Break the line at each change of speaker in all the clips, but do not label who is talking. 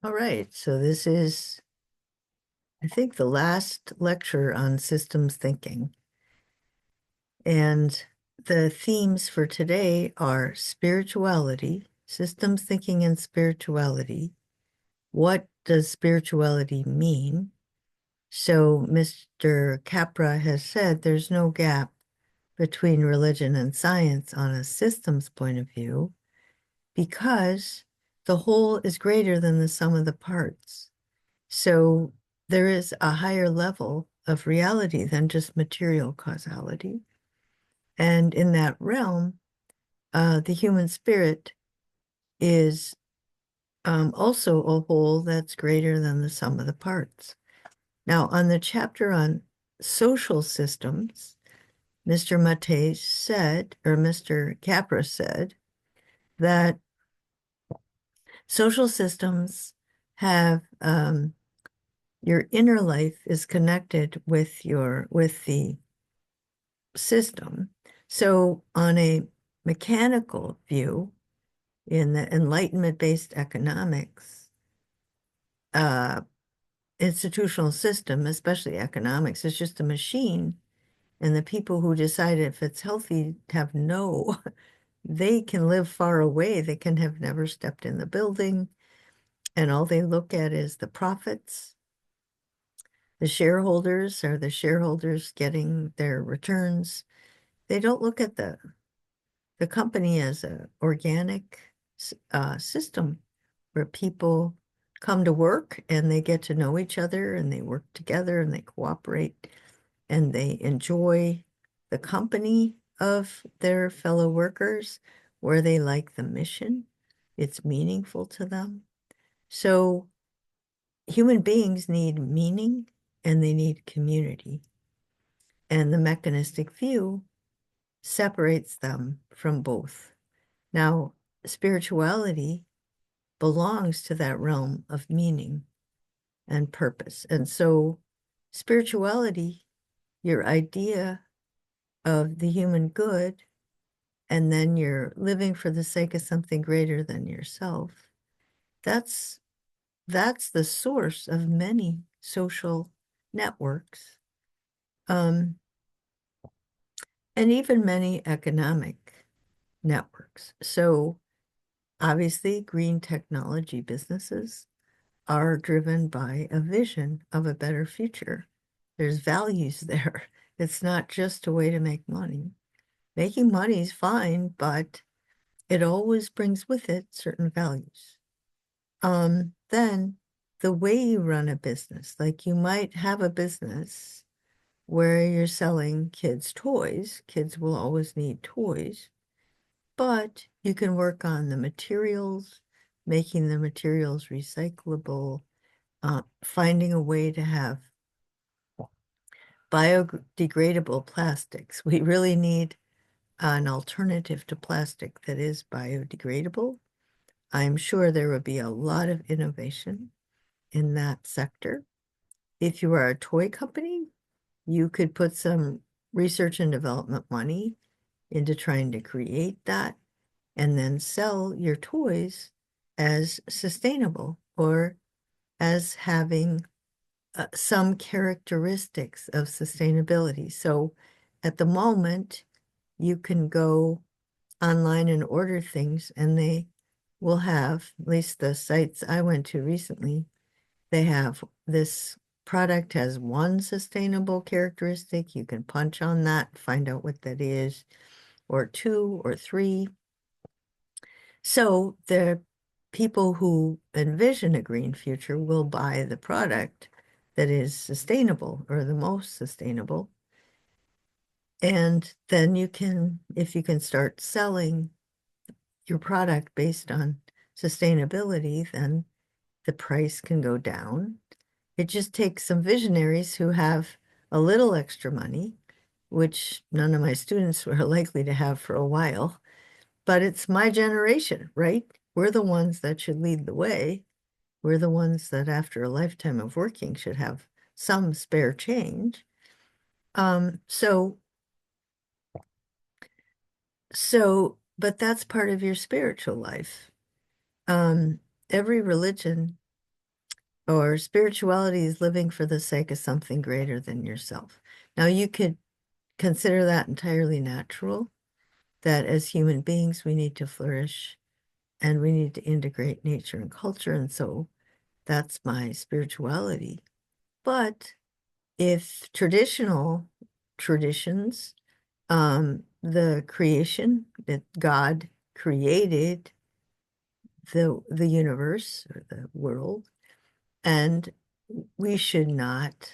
All right, so this is, I think, the last lecture on systems thinking. And the themes for today are spirituality, systems thinking and spirituality. What does spirituality mean? So Mr. Capra has said there's no gap between religion and science on a systems point of view because the whole is greater than the sum of the parts. So there is a higher level of reality than just material causality. And in that realm, the human spirit is also a whole that's greater than the sum of the parts. Now, on the chapter on social systems, Mr. Mate said, or Mr. Capra said, that social systems have your inner life is connected with the system. So on a mechanical view, in the Enlightenment-based economics, uh, institutional system, especially economics, is just a machine. And the people who decide if it's healthy have no, they can live far away. They can have never stepped in the building. And all they look at is the profits. The shareholders are the shareholders getting their returns. They don't look at the company as a organic system where people come to work and they get to know each other and they work together and they cooperate and they enjoy the company of their fellow workers where they like the mission. It's meaningful to them. So human beings need meaning and they need community. And the mechanistic view separates them from both. Now, spirituality belongs to that realm of meaning and purpose. And so, spirituality, your idea of the human good, and then you're living for the sake of something greater than yourself, that's that's the source of many social networks, um, and even many economic networks. So obviously, green technology businesses are driven by a vision of a better future. There's values there. It's not just a way to make money. Making money is fine, but it always brings with it certain values. Then the way you run a business, like you might have a business where you're selling kids' toys. Kids will always need toys, but you can work on the materials, making the materials recyclable, finding a way to have biodegradable plastics. We really need an alternative to plastic that is biodegradable. I'm sure there would be a lot of innovation in that sector. If you are a toy company, you could put some research and development money into trying to create that and then sell your toys as sustainable or as having some characteristics of sustainability. So at the moment, you can go online and order things, and they will have, at least the sites I went to recently, they have this product has one sustainable characteristic. You can punch on that, find out what that is, or two or three. So the people who envision a green future will buy the product that is sustainable or the most sustainable. And then you can, if you can start selling your product based on sustainability, then the price can go down. It just takes some visionaries who have a little extra money, which none of my students were likely to have for a while, but it's my generation, right? We're the ones that should lead the way. We're the ones that, after a lifetime of working, should have some spare change. Um, so, but that's part of your spiritual life. Um, every religion or spirituality is living for the sake of something greater than yourself. Now, you could consider that entirely natural, that as human beings, we need to flourish and we need to integrate nature and culture. And so that's my spirituality. But if traditional traditions, the creation that God created the universe or the world, and we should not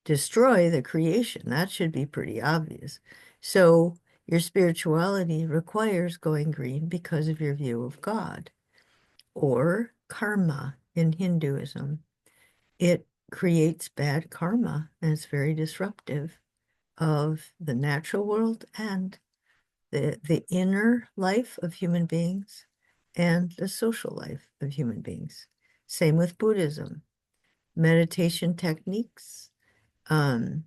destroy the creation. That should be pretty obvious. So your spirituality requires going green because of your view of God or karma in Hinduism. It creates bad karma and it's very disruptive of the natural world and the inner life of human beings and the social life of human beings. Same with Buddhism. Meditation techniques, um,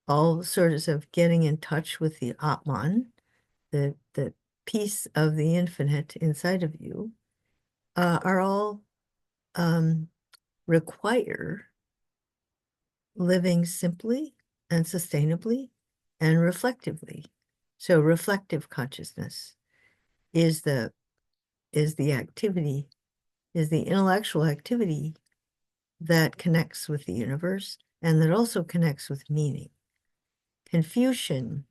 all sorts of getting in touch with the Atman, the piece of the infinite inside of you, are all require living simply and sustainably and reflectively. So reflective consciousness is the activity, is the intellectual activity that connects with the universe and that also connects with meaning. Confucian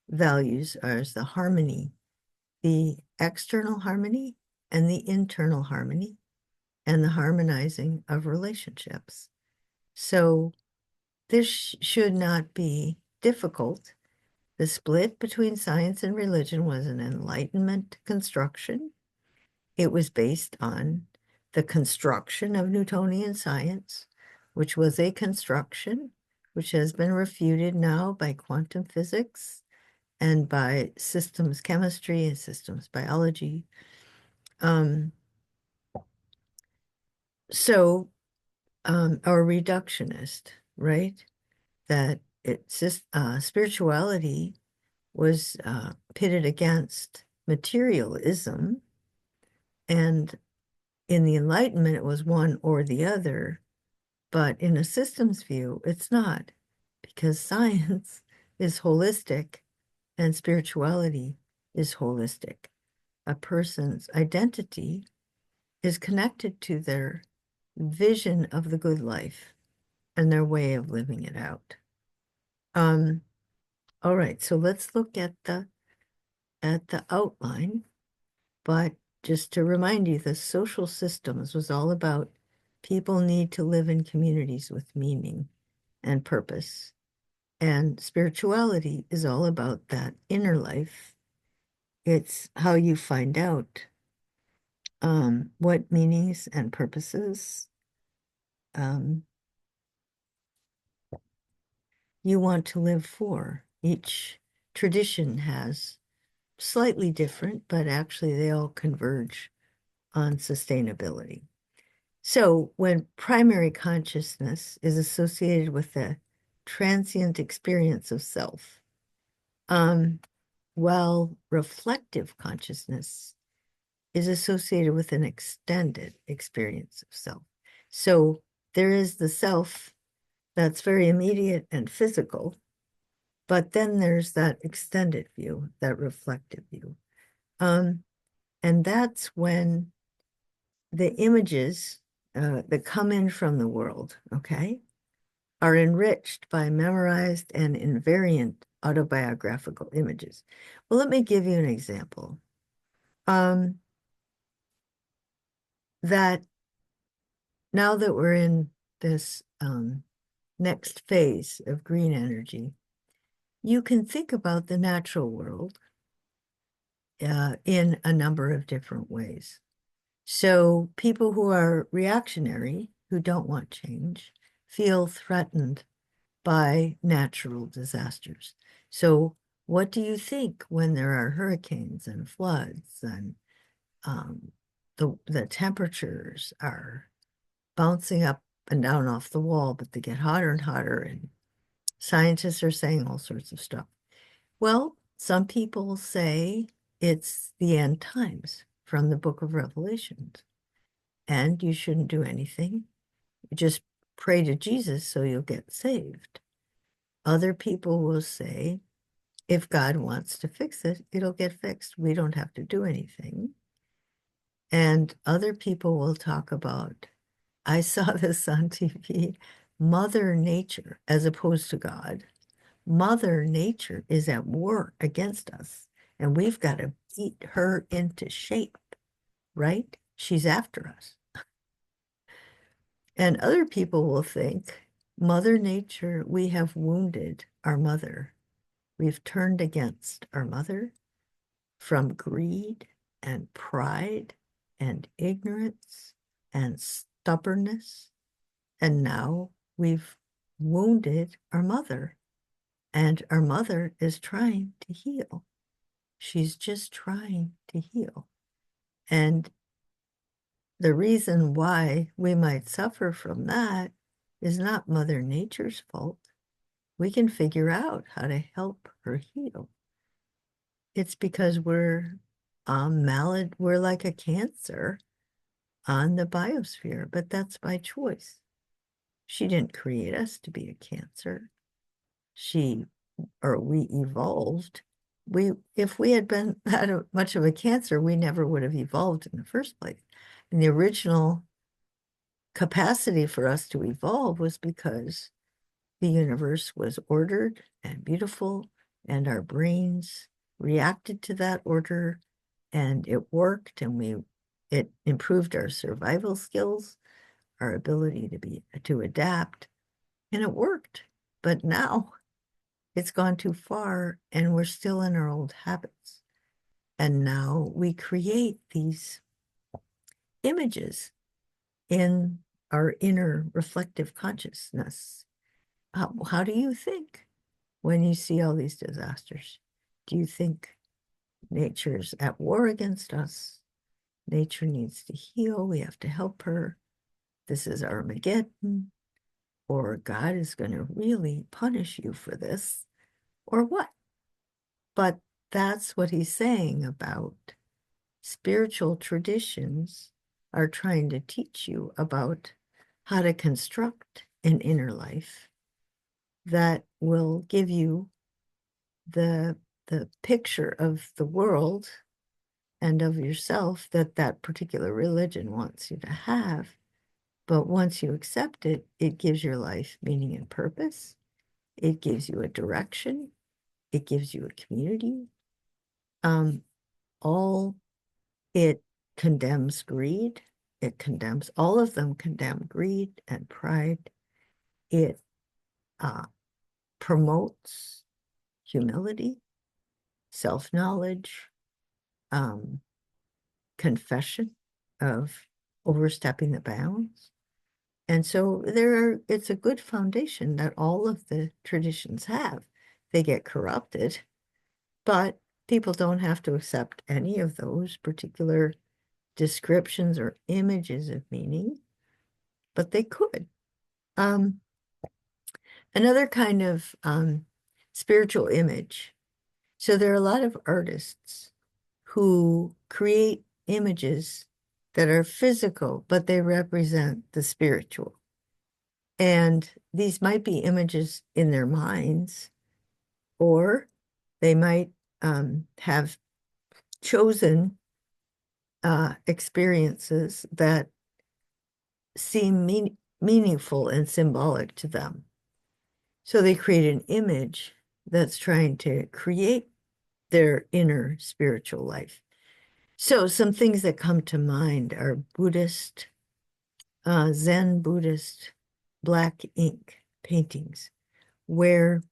values are the harmony, the external harmony and the internal harmony, and the harmonizing of relationships. So this should not be difficult. The split between science and religion was an Enlightenment construction. It was based on the construction of Newtonian science, which was a construction which has been refuted now by quantum physics and by systems chemistry and systems biology. Um, or reductionist, right? That it's just spirituality was pitted against materialism, and in the Enlightenment, it was one or the other. But in a systems view, it's not, because science is holistic and spirituality is holistic. A person's identity is connected to their vision of the good life and their way of living it out. Um, all right, so let's look at the outline. But just to remind you, the social systems was all about people need to live in communities with meaning and purpose. And spirituality is all about that inner life. It's how you find out what meanings and purposes um, you want to live for. Each tradition has slightly different, but actually they all converge on sustainability. So when primary consciousness is associated with the transient experience of self, um, while reflective consciousness is associated with an extended experience of self. So there is the self that's very immediate and physical, but then there's that extended view, that reflective view. Um, and that's when the images that come in from the world, okay, are enriched by memorized and invariant autobiographical images. Well, let me give you an example. That now that we're in this next phase of green energy, you can think about the natural world in a number of different ways. So people who are reactionary, who don't want change, feel threatened by natural disasters. So what do you think when there are hurricanes and floods and um, the temperatures are bouncing up and down off the wall, but they get hotter and hotter, and scientists are saying all sorts of stuff? Well, some people say it's the end times from the book of Revelations, and you shouldn't do anything. Just pray to Jesus so you'll get saved. Other people will say, if God wants to fix it, it'll get fixed. We don't have to do anything. And other people will talk about, I saw this on TV, Mother Nature as opposed to God. Mother Nature is at war against us, and we've got to beat her into shape, right? She's after us. And other people will think, Mother Nature, we have wounded our mother. We've turned against our mother from greed and pride and ignorance and stubbornness. And now we've wounded our mother, and our mother is trying to heal. She's just trying to heal. And the reason why we might suffer from that is not Mother Nature's fault. We can figure out how to help her heal. It's because we're we're like a cancer on the biosphere, but that's by choice. She didn't create us to be a cancer. We evolved. If we had been that much of a cancer, we never would have evolved in the first place. And the original capacity for us to evolve was because the universe was ordered and beautiful, and our brains reacted to that order, and it worked, and it improved our survival skills, our ability to adapt, and it worked. But now it's gone too far, and we're still in our old habits. And now we create these images in our inner reflective consciousness. How do you think when you see all these disasters? Do you think nature's at war against us? Nature needs to heal. We have to help her. This is Armageddon. Or God is going to really punish you for this, or what? But that's what he's saying about spiritual traditions are trying to teach you about how to construct an inner life that will give you the picture of the world and of yourself that that particular religion wants you to have. But once you accept it, it gives your life meaning and purpose. It gives you a direction. It gives you a community. All it condemns greed. It condemns, all of them condemn greed and pride. It promotes humility, self-knowledge, confession of overstepping the bounds. And so it's a good foundation that all of the traditions have. They get corrupted, but people don't have to accept any of those particular descriptions or images of meaning, but they could. Another kind of spiritual image. So there are a lot of artists who create images that are physical, but they represent the spiritual. And these might be images in their minds, or they might have chosen experiences that seem meaningful and symbolic to them. So they create an image that's trying to create their inner spiritual life. So some things that come to mind are Buddhist, Zen Buddhist black ink paintings, where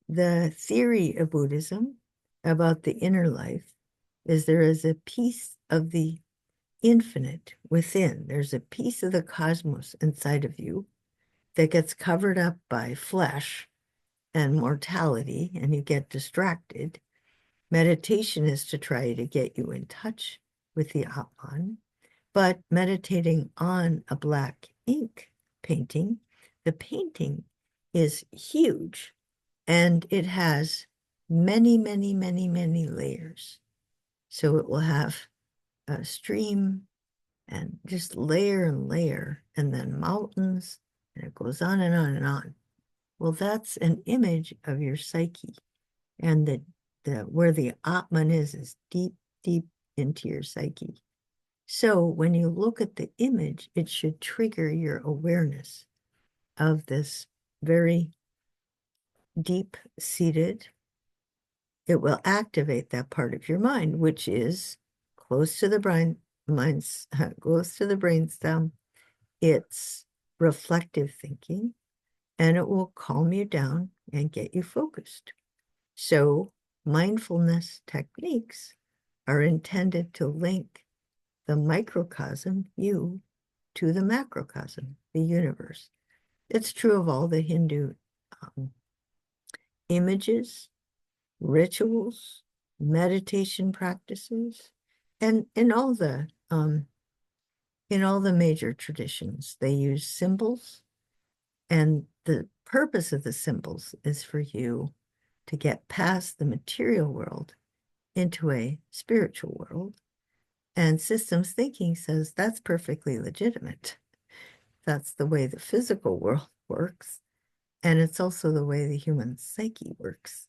the theory of Buddhism about the inner life is there is a piece of the infinite within. There's a piece of the cosmos inside of you that gets covered up by flesh and mortality, and you get distracted. Meditation is to try to get you in touch with the Atman, but meditating on a black ink painting, the painting is huge, and it has many, many, many, many layers. So it will have a stream and just layer and layer, and then mountains, and it goes on and on and on. Well, that's an image of your psyche. And the where the Atman is deep, deep into your psyche. So when you look at the image, it should trigger your awareness of this very deep-seated. It will activate that part of your mind, which is close to the close to the brainstem. It's reflective thinking, and it will calm you down and get you focused. So mindfulness techniques are intended to link the microcosm, you, to the macrocosm, the universe. It's true of all the Hindu um, images, rituals, meditation practices, and in all the major traditions, they use symbols, and the purpose of the symbols is for you to get past the material world into a spiritual world. And systems thinking says that's perfectly legitimate. That's the way the physical world works. And it's also the way the human psyche works.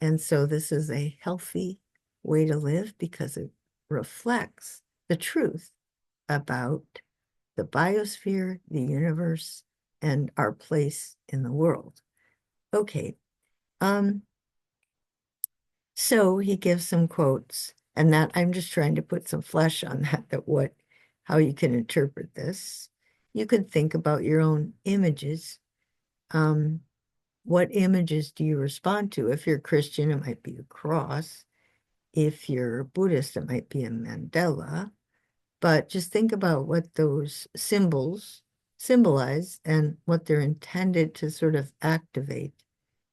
And so this is a healthy way to live because it reflects the truth about the biosphere, the universe, and our place in the world. Okay. So he gives some quotes, and that I'm just trying to put some flesh on that how you can interpret this. You could think about your own images. What images do you respond to? If you're Christian, it might be a cross. If you're Buddhist, it might be a mandala. But just think about what those symbols symbolize and what they're intended to sort of activate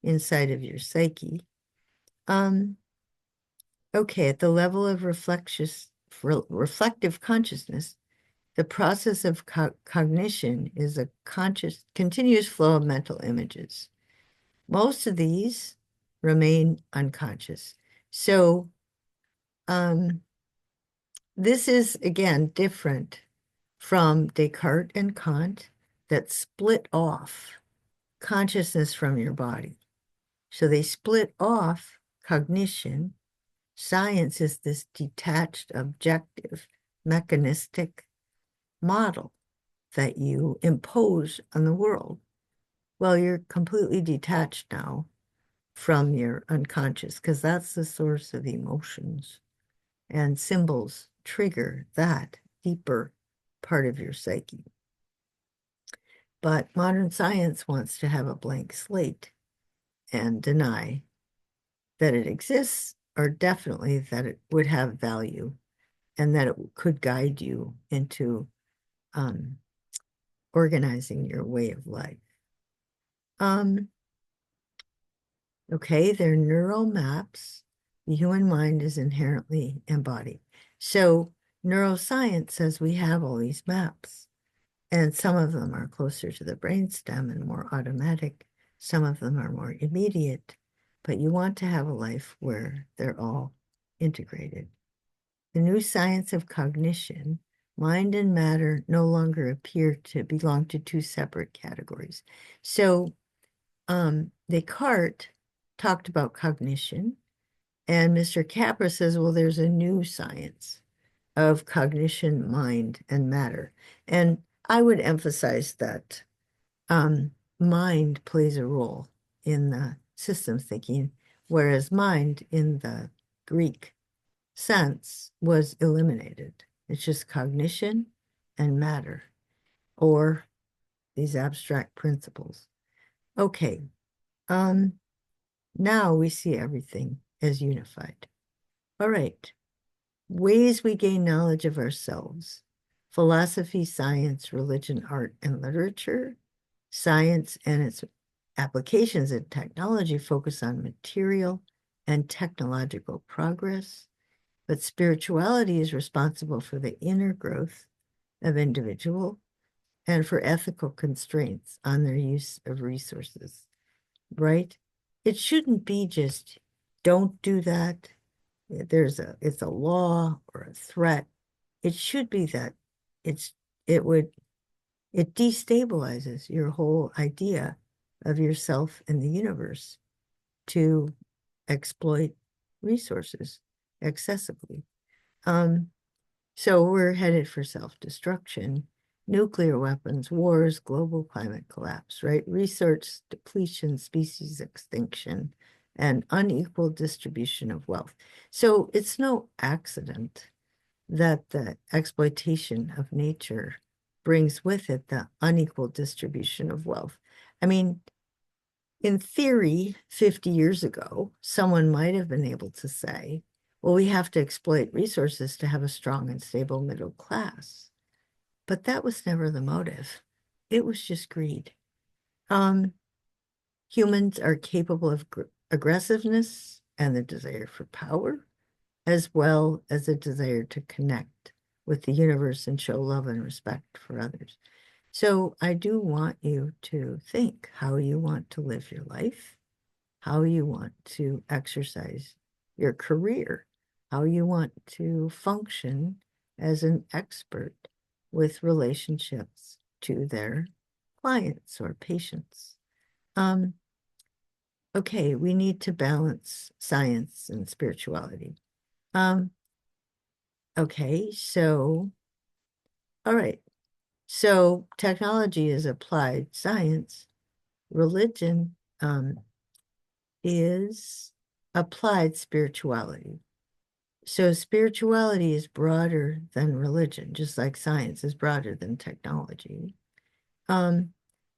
inside of your psyche. Okay, at the level of reflective consciousness, the process of cognition is a continuous flow of mental images. Most of these remain unconscious. So this is, again, different from Descartes and Kant that split off consciousness from your body. So they split off cognition. Science is this detached, objective, mechanistic model that you impose on the world. Well, you're completely detached now from your unconscious because that's the source of emotions, and symbols trigger that deeper part of your psyche. But modern science wants to have a blank slate and deny that it exists, or definitely that it would have value and that it could guide you into organizing your way of life. Okay, they're neural maps. The human mind is inherently embodied. So neuroscience says we have all these maps, and some of them are closer to the brainstem and more automatic. Some of them are more immediate, but you want to have a life where they're all integrated. The new science of cognition, mind and matter no longer appear to belong to two separate categories. So Descartes talked about cognition, and Mr. Capra says, well, there's a new science of cognition, mind, and matter. And I would emphasize that mind plays a role in the system thinking, whereas mind in the Greek sense was eliminated. It's just cognition and matter, or these abstract principles. Okay, now we see everything as unified. All right, ways we gain knowledge of ourselves: philosophy, science, religion, art, and literature. Science and its applications in technology focus on material and technological progress, but spirituality is responsible for the inner growth of individual and for ethical constraints on their use of resources, right? It shouldn't be just don't do that. It's a law or a threat. It should be that it's it would it destabilizes your whole idea of yourself and the universe to exploit resources excessively. Um, so we're headed for self-destruction, nuclear weapons, wars, global climate collapse, right? Resource depletion, species extinction, and unequal distribution of wealth. So it's no accident that the exploitation of nature brings with it the unequal distribution of wealth. I mean, in theory, 50 years ago, someone might have been able to say, well, we have to exploit resources to have a strong and stable middle class. But that was never the motive. It was just greed. Um, Humans are capable of aggressiveness and the desire for power, as well as a desire to connect with the universe and show love and respect for others. So I do want you to think how you want to live your life, how you want to exercise your career, how you want to function as an expert with relationships to their clients or patients. Um, okay, we need to balance science and spirituality. Um, okay, so, all right. So technology is applied science. Religion is applied spirituality. So spirituality is broader than religion, just like science is broader than technology. Um,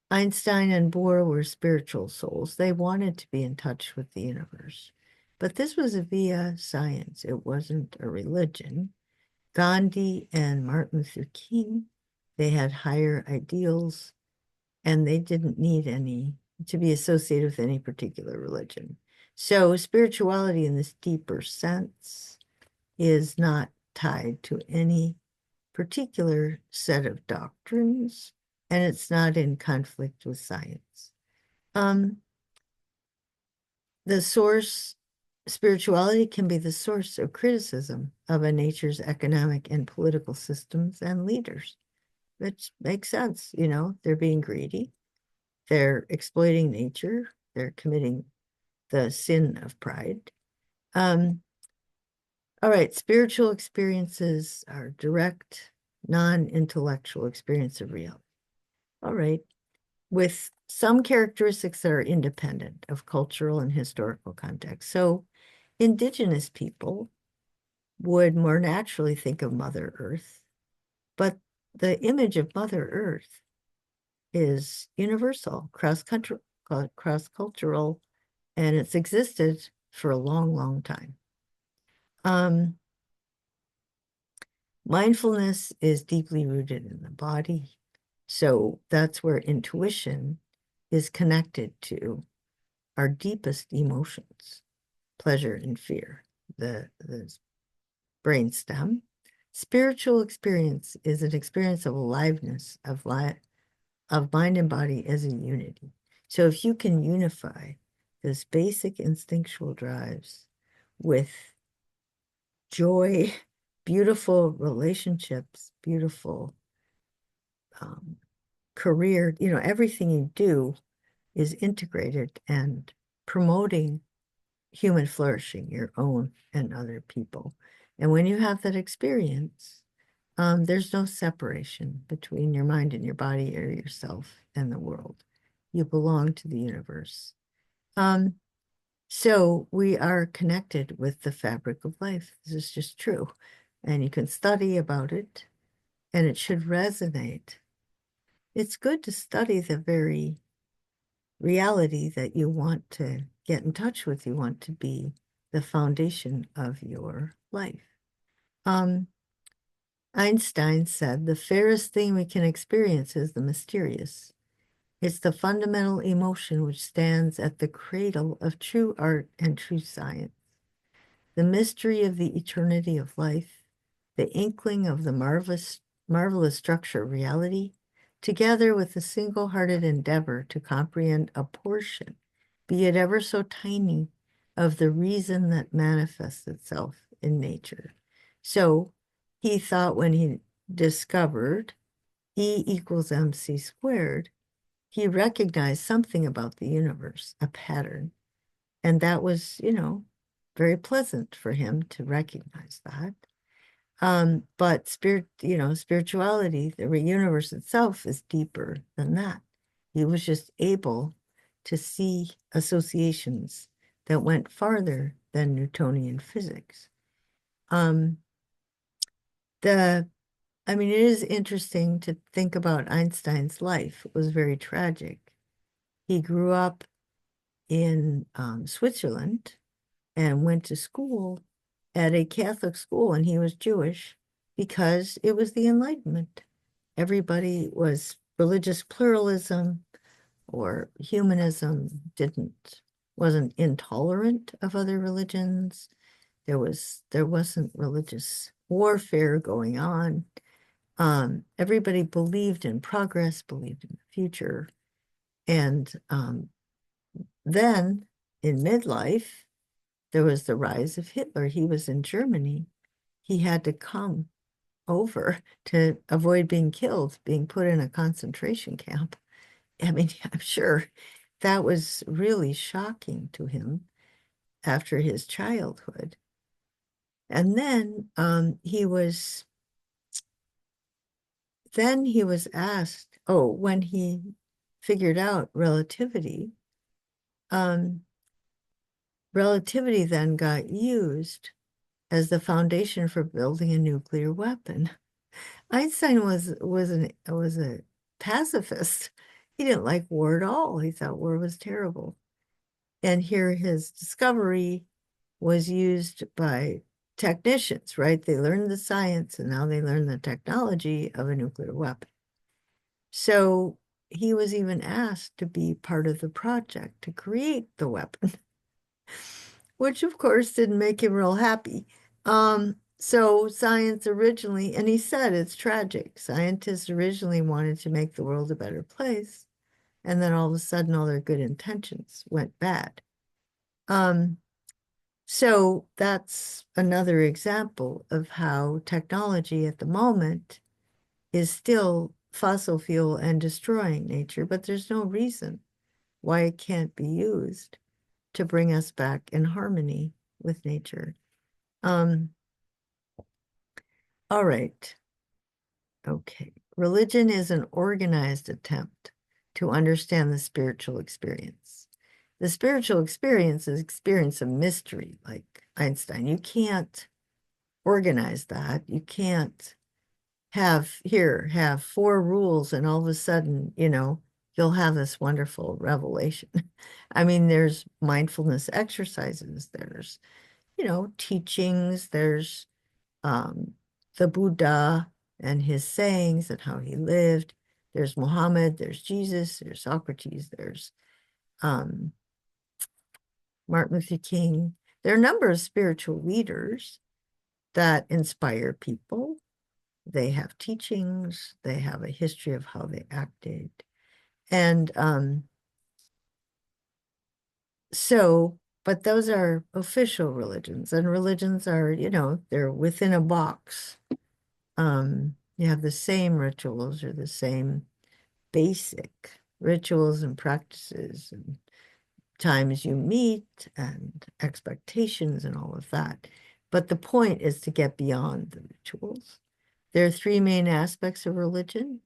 Einstein and Bohr were spiritual souls. They wanted to be in touch with the universe. But this was via science. It wasn't a religion. Gandhi and Martin Luther King, they had higher ideals and they didn't need any to be associated with any particular religion. So spirituality in this deeper sense is not tied to any particular set of doctrines, and it's not in conflict with science. Um, the source, spirituality can be the source of criticism of a nature's economic and political systems and leaders, which makes sense. You know, they're being greedy, they're exploiting nature, they're committing the sin of pride. Um, all right, spiritual experiences are direct, non-intellectual experience of reality. All right, with some characteristics that are independent of cultural and historical context. So indigenous people would more naturally think of Mother Earth, but the image of Mother Earth is universal, cross-cultural, and it's existed for a long, long time. Mindfulness is deeply rooted in the body. So that's where intuition is connected to our deepest emotions, pleasure and fear, the brain stem. Spiritual experience is an experience of aliveness, of mind and body as a unity. So if you can unify those basic instinctual drives with joy, beautiful relationships, beautiful career, you know, everything you do is integrated and promoting human flourishing, your own and other people. And when you have that experience, there's no separation between your mind and your body or yourself and the world. You belong to the universe. So we are connected with the fabric of life. This is just true. And you can study about it, and it should resonate. It's good to study the very reality that you want to get in touch with, you want to be the foundation of your life. Einstein said, the fairest thing we can experience is the mysterious. It's the fundamental emotion which stands at the cradle of true art and true science. The mystery of the eternity of life, the inkling of the marvelous structure of reality, together with the single-hearted endeavor to comprehend a portion, be it ever so tiny, of the reason that manifests itself in nature. So he thought when he discovered E equals mc squared, he recognized something about the universe, a pattern. And that was, very pleasant for him to recognize that. But spirituality, the universe itself is deeper than that. He was just able to see associations that went farther than Newtonian physics. Um, the, I mean, it is interesting to think about Einstein's life. It was very tragic. He grew up in Switzerland and went to school at a Catholic school, and he was Jewish because it was the Enlightenment. Everybody was religious pluralism or humanism wasn't intolerant of other religions. There wasn't religious warfare going on. Everybody believed in progress, believed in the future. And then in midlife, there was the rise of Hitler. He was in Germany. He had to come over to avoid being killed, being put in a concentration camp. I mean, I'm sure that was really shocking to him after his childhood. And then he was asked, oh, when he figured out relativity, um, relativity then got used as the foundation for building a nuclear weapon. Einstein was a pacifist. He didn't like war at all. He thought war was terrible. And here his discovery was used by technicians, right? They learned the science and now they learn the technology of a nuclear weapon. So he was even asked to be part of the project to create the weapon, which of course didn't make him real happy. So science originally, and he said it's tragic, scientists originally wanted to make the world a better place, and then all of a sudden all their good intentions went bad. So that's another example of how technology at the moment is still fossil fuel and destroying nature, but there's no reason why it can't be used to bring us back in harmony with nature. Um, all right. Okay. Religion is an organized attempt to understand the spiritual experience. The spiritual experience is experience of mystery, like Einstein. You can't organize that. You can't have four rules and all of a sudden, you'll have this wonderful revelation. I mean, there's mindfulness exercises, there's, teachings, there's um, the Buddha and his sayings and how he lived. There's Muhammad, there's Jesus, there's Socrates, there's um, Martin Luther King. There are a number of spiritual leaders that inspire people. They have teachings, they have a history of how they acted. And but those are official religions, and religions are, they're within a box. You have the same rituals or the same basic rituals and practices and times you meet and expectations and all of that. But the point is to get beyond the rituals. There are three main aspects of religion.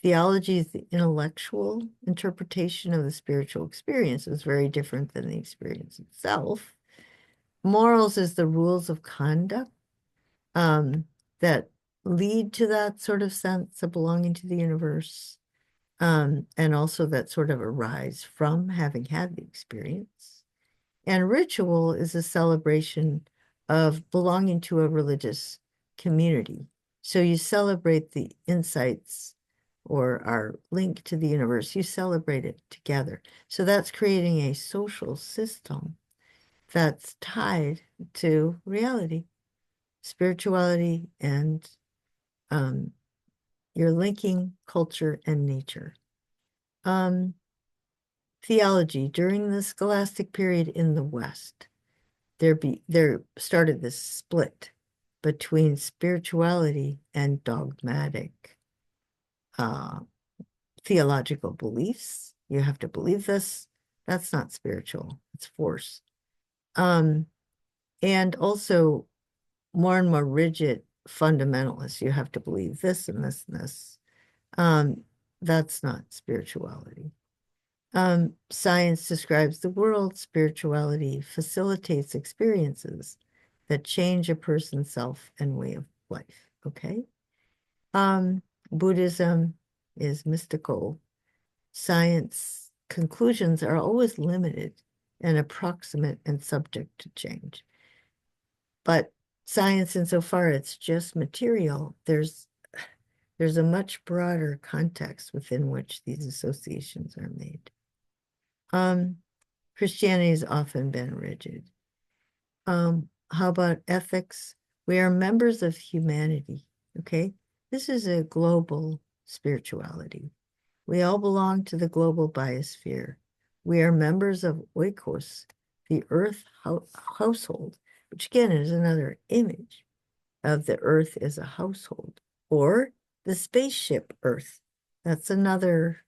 Theology is the intellectual interpretation of the spiritual experience. It's very different than the experience itself. Morals is the rules of conduct that lead to that sort of sense of belonging to the universe, and also that sort of arise from having had the experience. And ritual is a celebration of belonging to a religious community. So you celebrate the insights or our link to the universe, you celebrate it together. So that's creating a social system that's tied to reality, spirituality, and you're linking culture and nature. Theology, during the scholastic period in the West, there started this split between spirituality and dogmatic theological beliefs. You have to believe this. That's not spiritual. It's force. And also more and more rigid fundamentalists. You have to believe this and this and this. That's not spirituality. Science describes the world. Spirituality facilitates experiences that change a person's self and way of life. Okay. Buddhism is mystical. Science conclusions are always limited and approximate and subject to change. But science, insofar it's just material, there's a much broader context within which these associations are made. Christianity has often been rigid. How about ethics? We are members of humanity, okay? This is a global spirituality. We all belong to the global biosphere. We are members of oikos, the earth household, which again is another image of the earth as a household, or the spaceship earth. That's another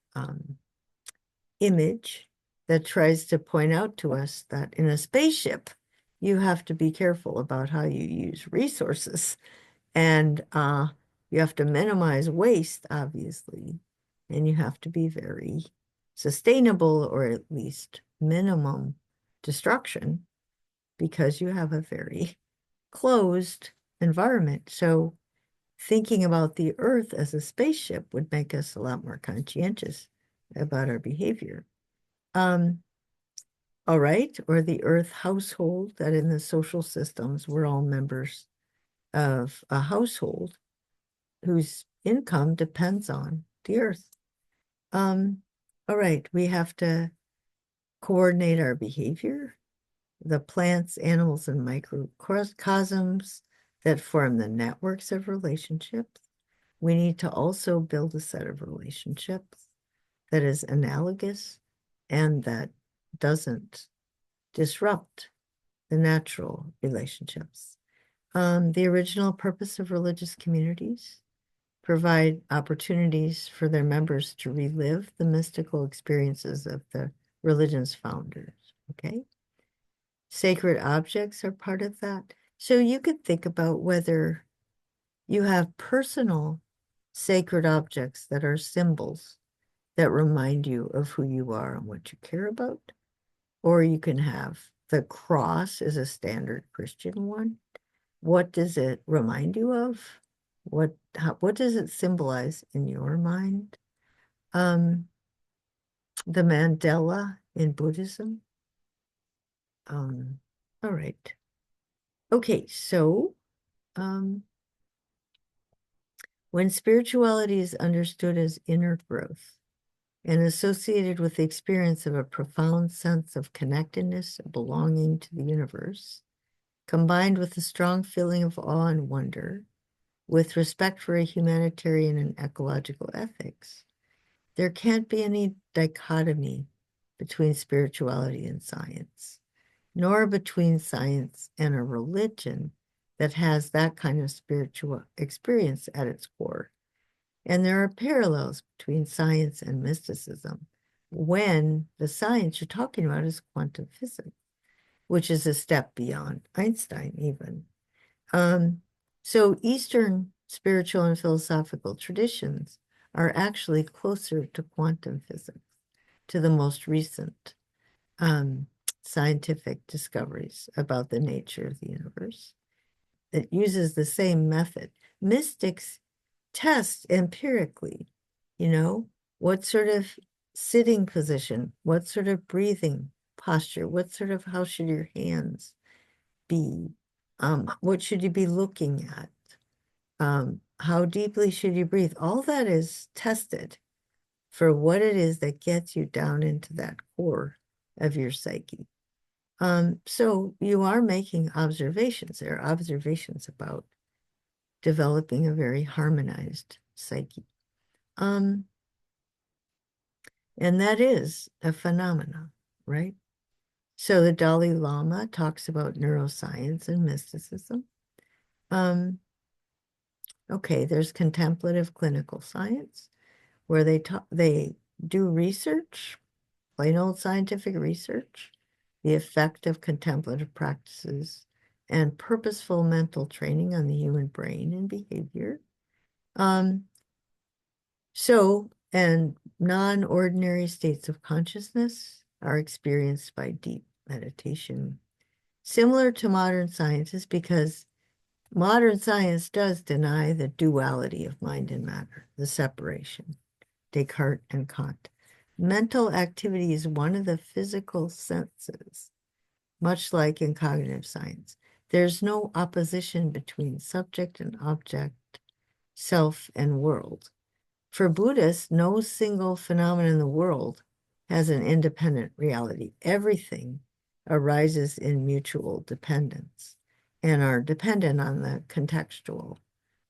image that tries to point out to us that in a spaceship, you have to be careful about how you use resources, and you have to minimize waste, obviously, and you have to be very sustainable, or at least minimum destruction, because you have a very closed environment. So thinking about the earth as a spaceship would make us a lot more conscientious about our behavior. All right, or the earth household, that in the social systems, we're all members of a household whose income depends on the earth. All right, we have to coordinate our behavior, the plants, animals, and microcosms that form the networks of relationships. We need to also build a set of relationships that is analogous and that doesn't disrupt the natural relationships. The original purpose of religious communities: provide opportunities for their members to relive the mystical experiences of the religion's founders, okay? Sacred objects are part of that. So you could think about whether you have personal sacred objects that are symbols that remind you of who you are and what you care about, or you can have the cross as a standard Christian one. What does it remind you of? What does it symbolize in your mind? The mandala in Buddhism. All right. Okay, so when spirituality is understood as inner growth and associated with the experience of a profound sense of connectedness, belonging to the universe, combined with a strong feeling of awe and wonder, with respect for a humanitarian and ecological ethics, there can't be any dichotomy between spirituality and science, nor between science and a religion that has that kind of spiritual experience at its core. And there are parallels between science and mysticism when the science you're talking about is quantum physics, which is a step beyond Einstein even. So Eastern spiritual and philosophical traditions are actually closer to quantum physics, to the most recent scientific discoveries about the nature of the universe. It uses the same method. Mystics test empirically, what sort of sitting position, what sort of breathing posture, how should your hands be? What should you be looking at? How deeply should you breathe? All that is tested for what it is that gets you down into that core of your psyche. So you are making observations. There are observations about developing a very harmonized psyche. And that is a phenomena, right? So the Dalai Lama talks about neuroscience and mysticism. Okay, there's contemplative clinical science where they do research, plain old scientific research, the effect of contemplative practices, and purposeful mental training on the human brain and behavior. Um, and non-ordinary states of consciousness are experienced by deep meditation, similar to modern sciences, because modern science does deny the duality of mind and matter, the separation, Descartes and Kant. Mental activity is one of the physical senses, much like in cognitive science. There's no opposition between subject and object, self and world. For Buddhists, no single phenomenon in the world has an independent reality. Everything arises in mutual dependence and are dependent on the contextual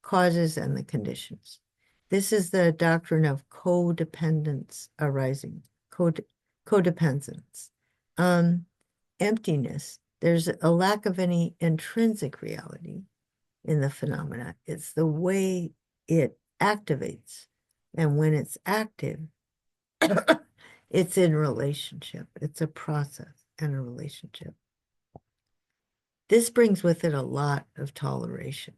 causes and the conditions. This is the doctrine of codependence arising, codependence. Emptiness. There's a lack of any intrinsic reality in the phenomena. It's the way it activates. And when it's active, it's in relationship. It's a process and a relationship. This brings with it a lot of toleration.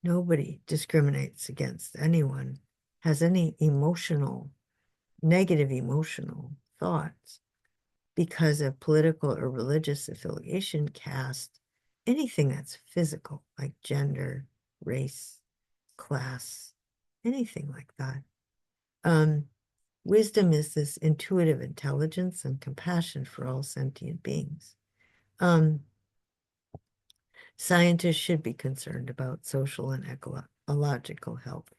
Nobody discriminates against anyone, has any negative emotional thoughts because of political or religious affiliation, caste, anything that's physical, like gender, race, class, anything like that. Wisdom is this intuitive intelligence and compassion for all sentient beings. Scientists should be concerned about social and ecological health.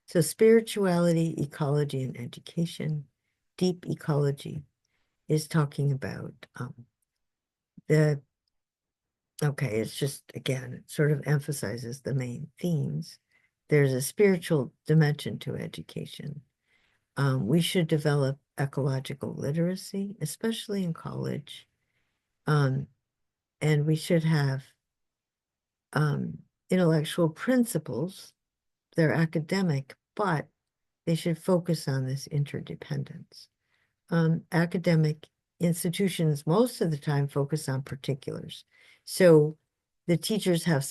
So spirituality, ecology, and education, deep ecology is talking about it's just, again, it sort of emphasizes the main themes. There's a spiritual dimension to education. We should develop ecological literacy, especially in college. And we should have intellectual principles. They're academic, but they should focus on this interdependence. Academic institutions most of the time focus on particulars. So the teachers have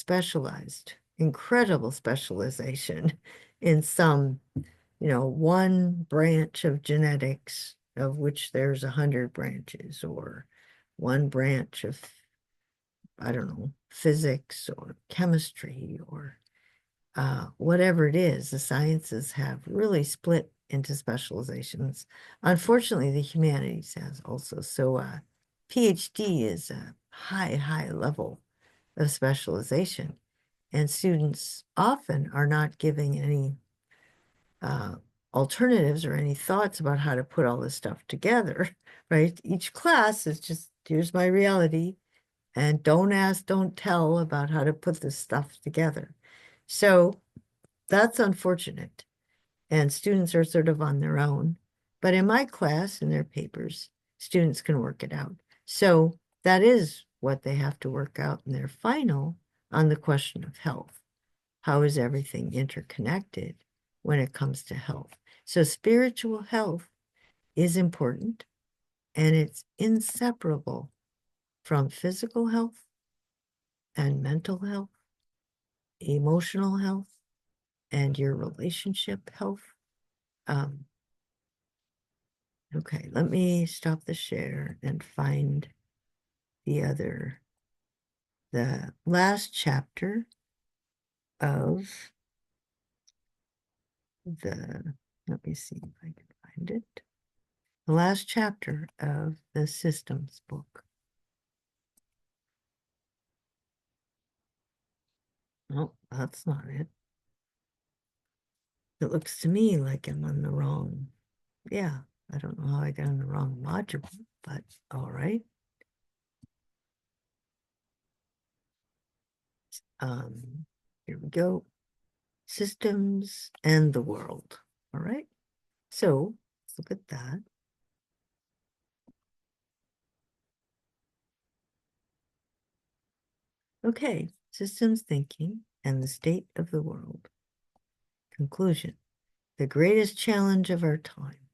incredible specialization in some, one branch of genetics, of which there's 100 branches, or one branch of, I don't know, physics or chemistry or whatever it is. The sciences have really split into specializations. Unfortunately, the humanities has also. So Ph.D. is a high level of specialization. And students often are not giving any alternatives or any thoughts about how to put all this stuff together, right? Each class is just, here's my reality, and don't ask, don't tell about how to put this stuff together. So that's unfortunate. And students are sort of on their own. But in my class, in their papers, students can work it out. So that is what they have to work out in their final on the question of health. How is everything interconnected when it comes to health? So spiritual health is important, and it's inseparable from physical health and mental health, emotional health, and your relationship health. Okay, let me stop the share and find the last chapter of let me see if I can find it. The last chapter of the systems book. Oh, that's not it. It looks to me like I'm on the wrong, yeah, I don't know how I got on the wrong module, but all right. Here we go. Systems and the world. All right. So let's look at that. Okay, systems thinking and the state of the world. Conclusion. The greatest challenge of our time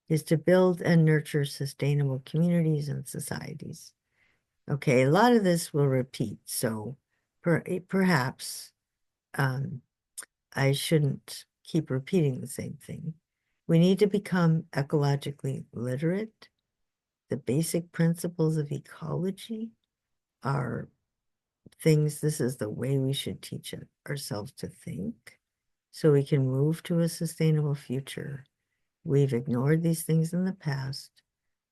is to build and nurture sustainable communities and societies. Okay, a lot of this will repeat, so perhaps I shouldn't keep repeating the same thing. We need to become ecologically literate. The basic principles of ecology are things, this is the way we should teach ourselves to think so we can move to a sustainable future. We've ignored these things in the past.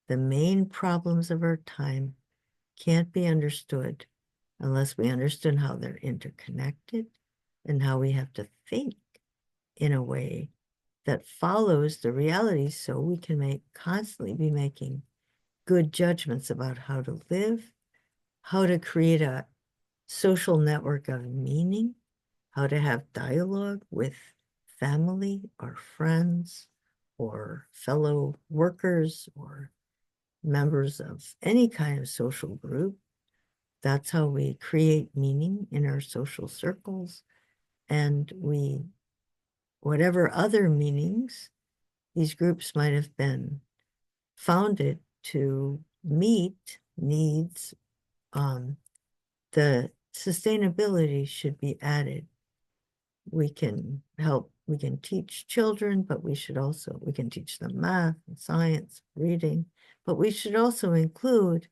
The main problems of our time can't be understood unless we understand how they're interconnected and how we have to think in a way that follows the reality so we can constantly be making good judgments about how to live, how to create a social network of meaning, how to have dialogue with family or friends or fellow workers or members of any kind of social group. That's how we create meaning in our social circles. And whatever other meanings these groups might have been founded to meet needs, the sustainability should be added. We can teach children, but we can teach them math and science, reading, but we should also include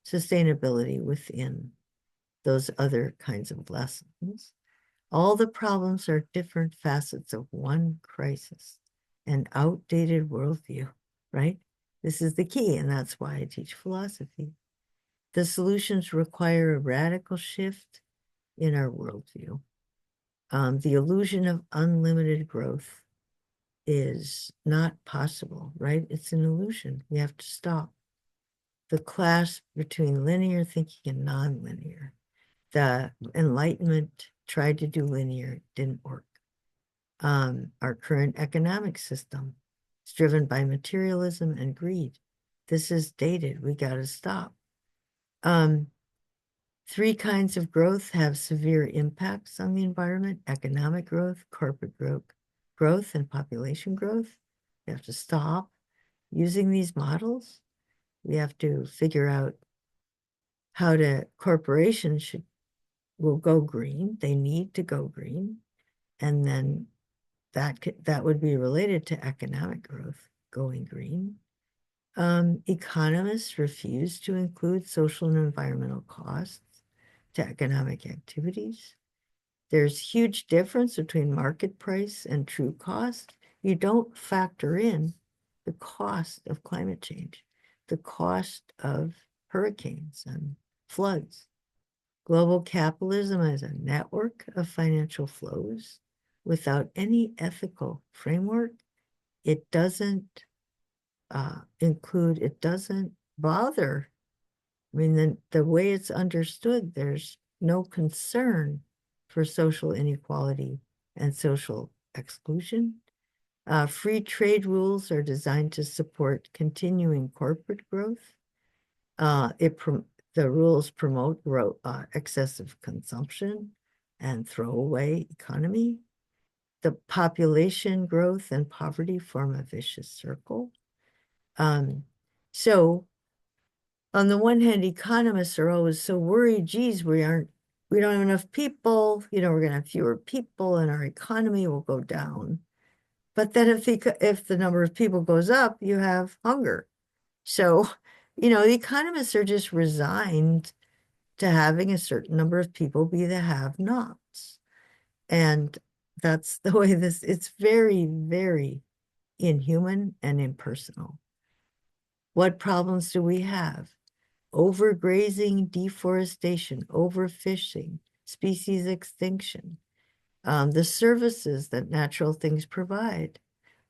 sustainability within those other kinds of lessons. All the problems are different facets of one crisis, an outdated worldview, right? This is the key, and that's why I teach philosophy. The solutions require a radical shift in our worldview. The illusion of unlimited growth is not possible, right? It's an illusion. We have to stop. The clash between linear thinking and nonlinear. The Enlightenment tried to do linear, didn't work. Our current economic system is driven by materialism and greed. This is dated. We got to stop. Three kinds of growth have severe impacts on the environment: economic growth, corporate growth, and population growth. We have to stop using these models. We have to figure out how corporations will go green. They need to go green. And then that would be related to economic growth, going green. Economists refuse to include social and environmental costs to economic activities. There's huge difference between market price and true cost. You don't factor in the cost of climate change, the cost of hurricanes and floods. Global capitalism is a network of financial flows without any ethical framework. It doesn't it doesn't bother. I mean, the way it's understood, there's no concern for social inequality and social exclusion. Free trade rules are designed to support continuing corporate growth. The rules promote excessive consumption and throwaway economy. The population growth and poverty form a vicious circle. So on the one hand, economists are always so worried, geez, we don't have enough people, we're going to have fewer people and our economy will go down. But then if the number of people goes up, you have hunger. So, the economists are just resigned to having a certain number of people be the have-nots. And that's the way it's very, very inhuman and impersonal. What problems do we have? Overgrazing, deforestation, overfishing, species extinction, the services that natural things provide,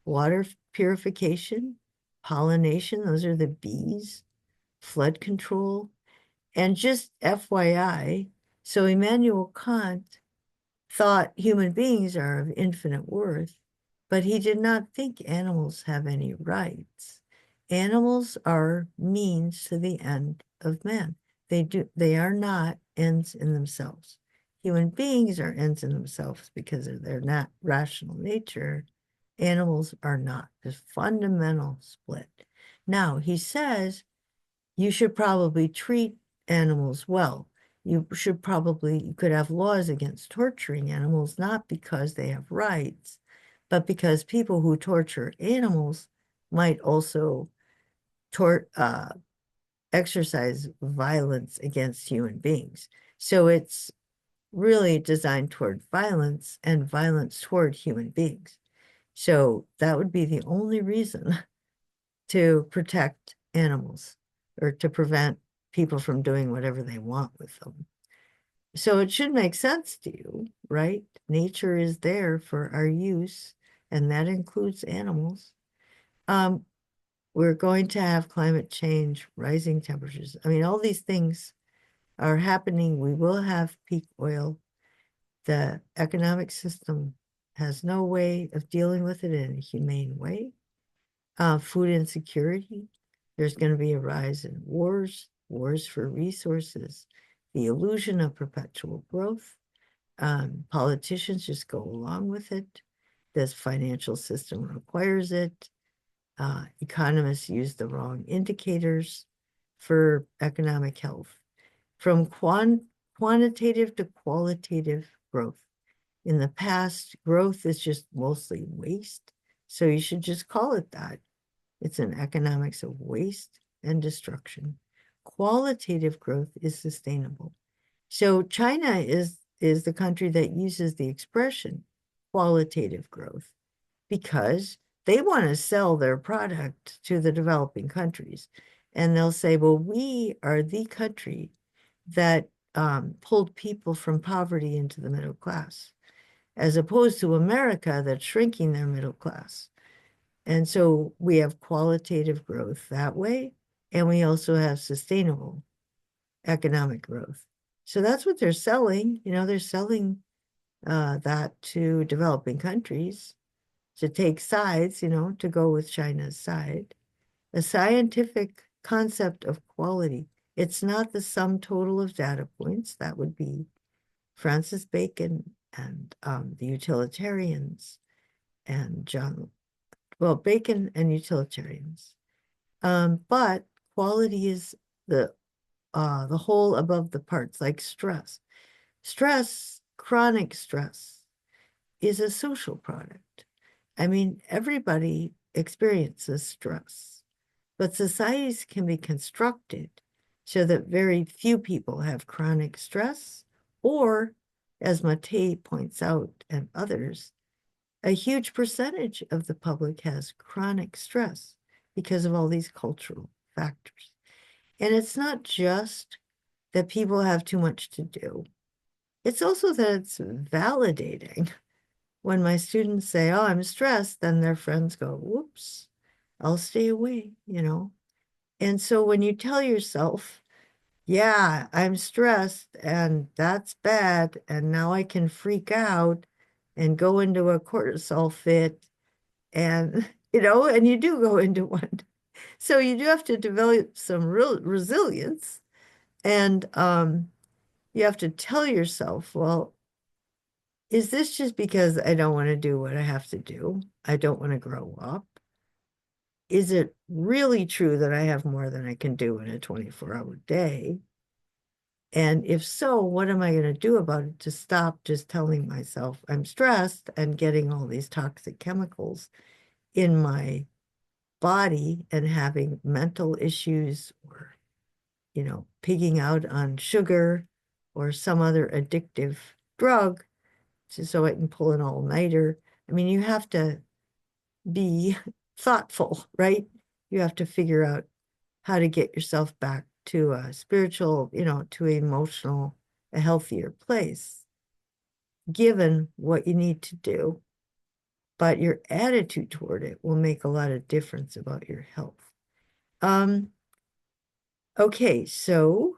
water purification, pollination, those are the bees, flood control, and just FYI, so Immanuel Kant thought human beings are of infinite worth, but he did not think animals have any rights. Animals are means to the end of man. They are not ends in themselves. human beings are ends in themselves because of their not rational nature. Animals are not. This fundamental split. Now, he says you should probably treat animals well. You could have laws against torturing animals, not because they have rights, but because people who torture animals might also exercise violence against human beings. So it's really designed toward violence and violence toward human beings. So that would be the only reason to protect animals or to prevent people from doing whatever they want with them. So it should make sense to you, right? Nature is there for our use, and that includes animals. Um, we're going to have climate change, rising temperatures. I mean, all these things are happening. We will have peak oil. The economic system has no way of dealing with it in a humane way. Food insecurity. There's going to be a rise in wars for resources, the illusion of perpetual growth. Politicians just go along with it. This financial system requires it. Economists use the wrong indicators for economic health. From quantitative to qualitative growth. In the past, growth is just mostly waste. So you should just call it that. It's an economics of waste and destruction. Qualitative growth is sustainable. So China is the country that uses the expression qualitative growth because they want to sell their product to the developing countries. And they'll say, well, we are the country that pulled people from poverty into the middle class, as opposed to America that's shrinking their middle class. And so we have qualitative growth that way, and we also have sustainable economic growth. So that's what they're selling. You know, they're selling that to developing countries to take sides, you know, to go with China's side. A scientific concept of quality. It's not the sum total of data points. That would be Francis Bacon and the utilitarians and Bacon and utilitarians. But quality is the whole above the parts, like stress. Stress, chronic stress, is a social product. I mean, everybody experiences stress, but societies can be constructed so that very few people have chronic stress, or, as Mattei points out and others, a huge percentage of the public has chronic stress because of all these cultural factors. And it's not just that people have too much to do. It's also that it's validating. When my students say, oh, I'm stressed, then their friends go, whoops, I'll stay away, you know? And so when you tell yourself, yeah, I'm stressed and that's bad, and now I can freak out and go into a cortisol fit, and, you know, and you do go into one. So you do have to develop some real resilience, and you have to tell yourself, well, is this just because I don't want to do what I have to do? I don't want to grow up. Is it really true that I have more than I can do in a 24-hour day? And if so, what am I going to do about it to stop just telling myself I'm stressed and getting all these toxic chemicals in my body and having mental issues, or, you know, pigging out on sugar or some other addictive drug so I can pull an all-nighter? I mean, you have to be thoughtful, right? You have to figure out how to get yourself back to a spiritual, you know, to emotional, a healthier place, given what you need to do. But your attitude toward it will make a lot of difference about your health. Okay, so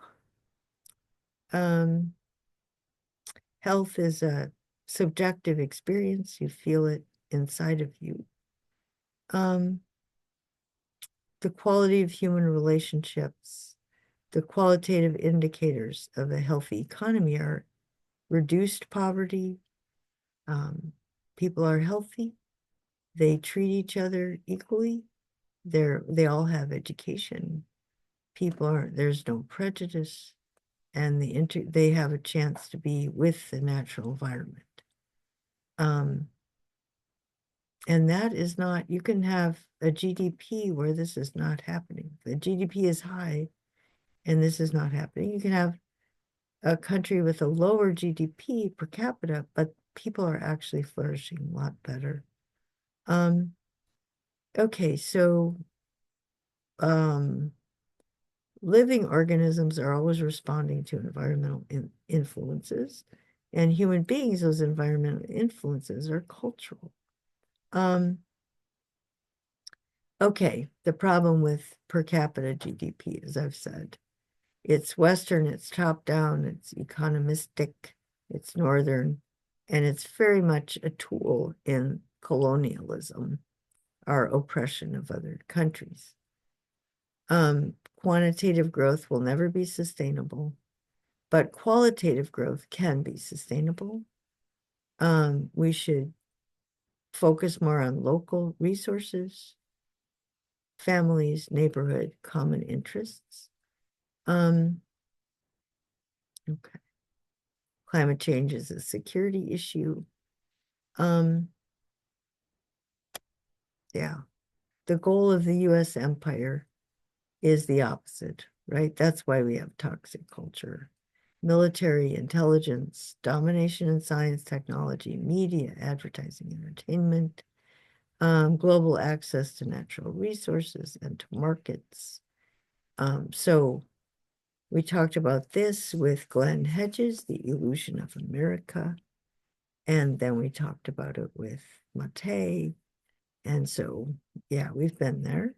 um, health is a subjective experience. You feel it inside of you. The quality of human relationships, the qualitative indicators of a healthy economy are reduced poverty. People are healthy. They treat each other equally. They all have education. There's no prejudice, and they have a chance to be with the natural environment. And that is not, you can have a GDP where this is not happening. The GDP is high and this is not happening. You can have a country with a lower GDP per capita, but people are actually flourishing a lot better. Okay, so living organisms are always responding to environmental influences, and human beings, those environmental influences are cultural. Okay, the problem with per capita GDP, as I've said, it's Western, it's top down, it's economistic, it's Northern, and it's very much a tool in colonialism, our oppression of other countries. Quantitative growth will never be sustainable, but qualitative growth can be sustainable. We should focus more on local resources, families, neighborhood, common interests. Okay. Climate change is a security issue. Yeah. The goal of the US empire is the opposite, right? That's why we have toxic culture. Military intelligence, domination in science, technology, media, advertising, entertainment, global access to natural resources and to markets. So we talked about this with Glenn Hedges, The Illusion of America. And then we talked about it with Mattei. And so, yeah, we've been there.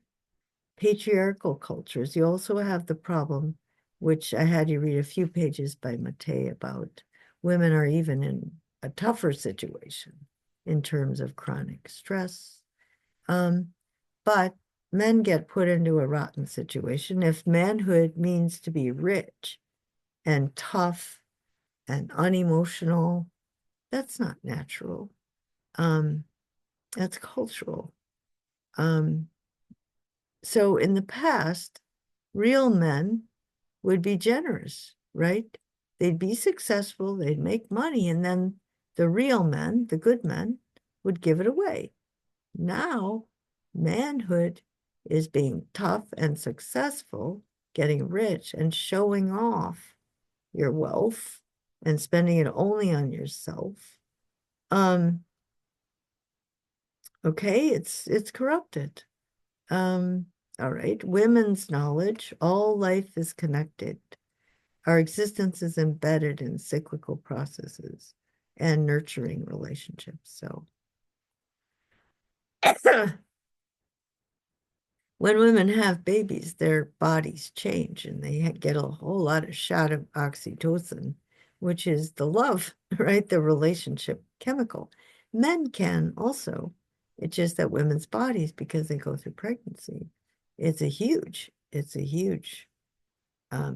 Patriarchal cultures. You also have the problem, which I had you read a few pages by Mattei about women are even in a tougher situation in terms of chronic stress. But men get put into a rotten situation if manhood means to be rich and tough and unemotional. That's not natural. That's cultural. So in the past, real men would be generous, right? They'd be successful, they'd make money, and then the real men, the good men, would give it away. Now, manhood is being tough and successful, getting rich and showing off your wealth and spending it only on yourself. Okay, it's corrupted. All right, women's knowledge, all life is connected. Our existence is embedded in cyclical processes and nurturing relationships. So when women have babies, their bodies change and they get a whole lot of shot of oxytocin, which is the love, right? The relationship chemical. Men can also. It's just that women's bodies, because they go through pregnancy, it's a huge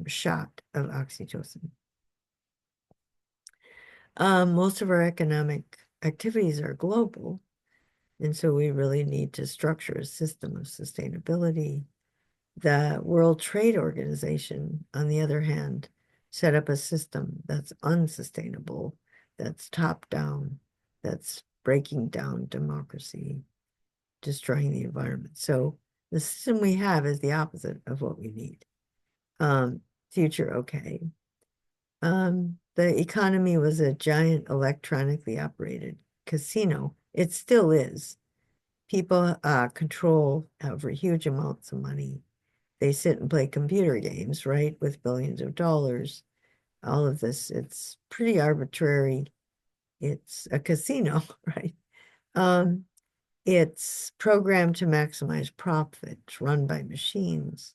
shot of oxytocin. Most of our economic activities are global, and so we really need to structure a system of sustainability. The World Trade Organization, on the other hand, set up a system that's unsustainable, that's top down, that's breaking down democracy, destroying the environment. So the system we have is the opposite of what we need. Future, okay. The economy was a giant electronically operated casino. It still is. People control over huge amounts of money. They sit and play computer games, right, with billions of dollars. All of this, it's pretty arbitrary. It's a casino, right? It's programmed to maximize profits, run by machines.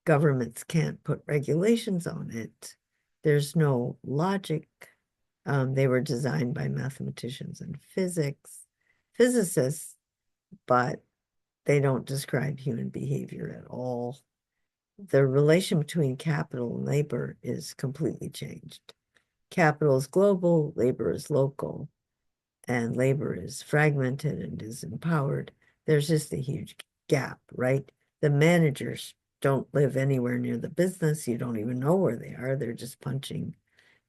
Governments can't put regulations on it. There's no logic. They were designed by mathematicians and physicists, but they don't describe human behavior at all. The relation between capital and labor is completely changed. capital is global, labor is local, and labor is fragmented and is empowered. There's just a huge gap, right? The managers don't live anywhere near the business. You don't even know where they are. They're just punching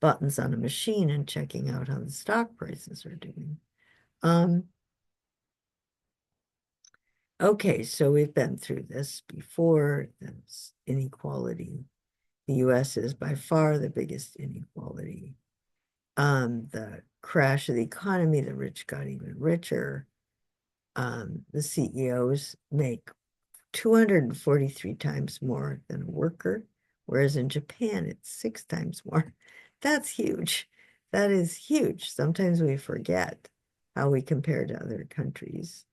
buttons on a machine and checking out how the stock prices are doing. Okay, so we've been through this before. That's inequality. The US is by far the biggest inequality. The crash of the economy, the rich got even richer. The CEOs make 243 times more than a worker, whereas in Japan, it's 6 times more. That's huge. That is huge. Sometimes we forget how we compare to other countries.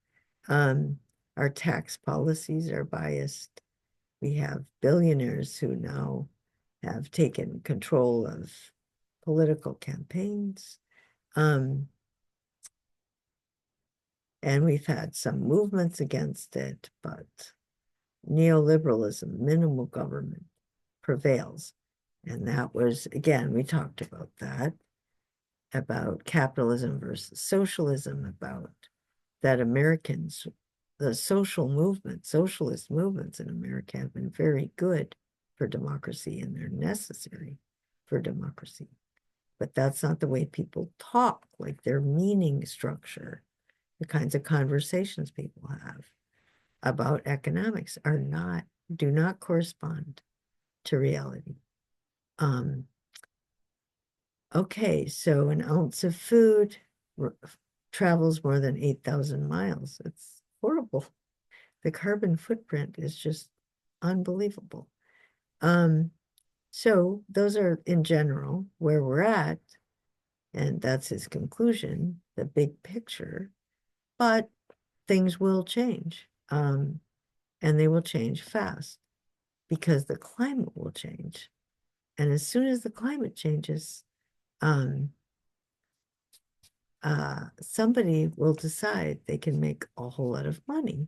Our tax policies are biased. We have billionaires who now have taken control of political campaigns. And we've had some movements against it, but neoliberalism, minimal government, prevails. And that was, again, we talked about capitalism versus socialism, about that Americans, the socialist movements in America have been very good for democracy and they're necessary for democracy. But that's not the way people talk, like their meaning structure, the kinds of conversations people have about economics do not correspond to reality. Okay, so an ounce of food travels more than 8,000 miles. It's horrible. The carbon footprint is just unbelievable. So those are in general where we're at, and that's his conclusion, the big picture, but things will change. And they will change fast because the climate will change. And as soon as the climate changes, somebody will decide they can make a whole lot of money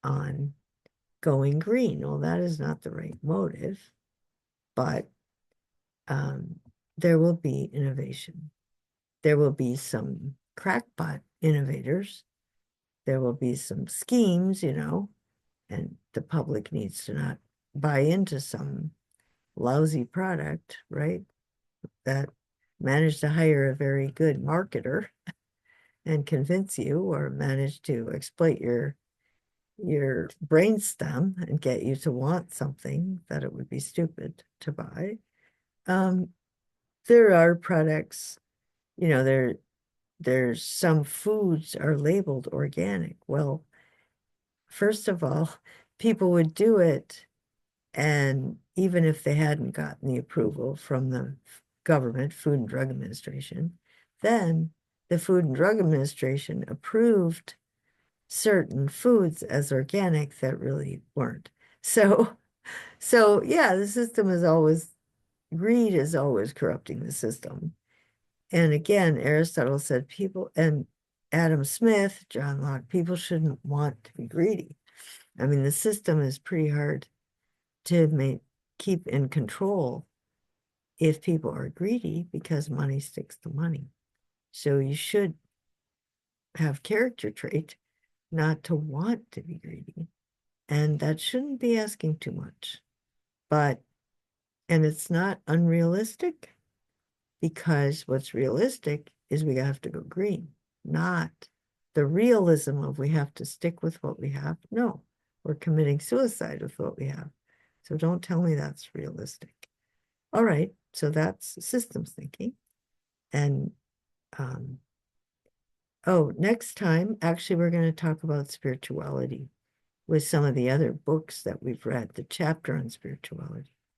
on going green. Well, that is not the right motive, but there will be innovation. There will be some crackpot innovators. There will be some schemes, and the public needs to not buy into some lousy product, right? That managed to hire a very good marketer and convince you, or manage to exploit your brainstem and get you to want something that it would be stupid to buy. There are products, there's some foods are labeled organic. Well, first of all, people would do it, and even if they hadn't gotten the approval from the government, Food and Drug Administration, then the Food and Drug Administration approved certain foods as organic that really weren't. So yeah, the system is always, greed is always corrupting the system. And again, Aristotle said people, and Adam Smith, John Locke, people shouldn't want to be greedy. I mean, the system is pretty hard to keep in control if people are greedy, because money sticks to money. So you should have character trait not to want to be greedy. And that shouldn't be asking too much. And it's not unrealistic, because what's realistic is we have to go green, not the realism of we have to stick with what we have. No, we're committing suicide with what we have. So don't tell me that's realistic. All right, so that's systems thinking. And next time, actually, we're going to talk about spirituality with some of the other books that we've read, the chapter on spirituality.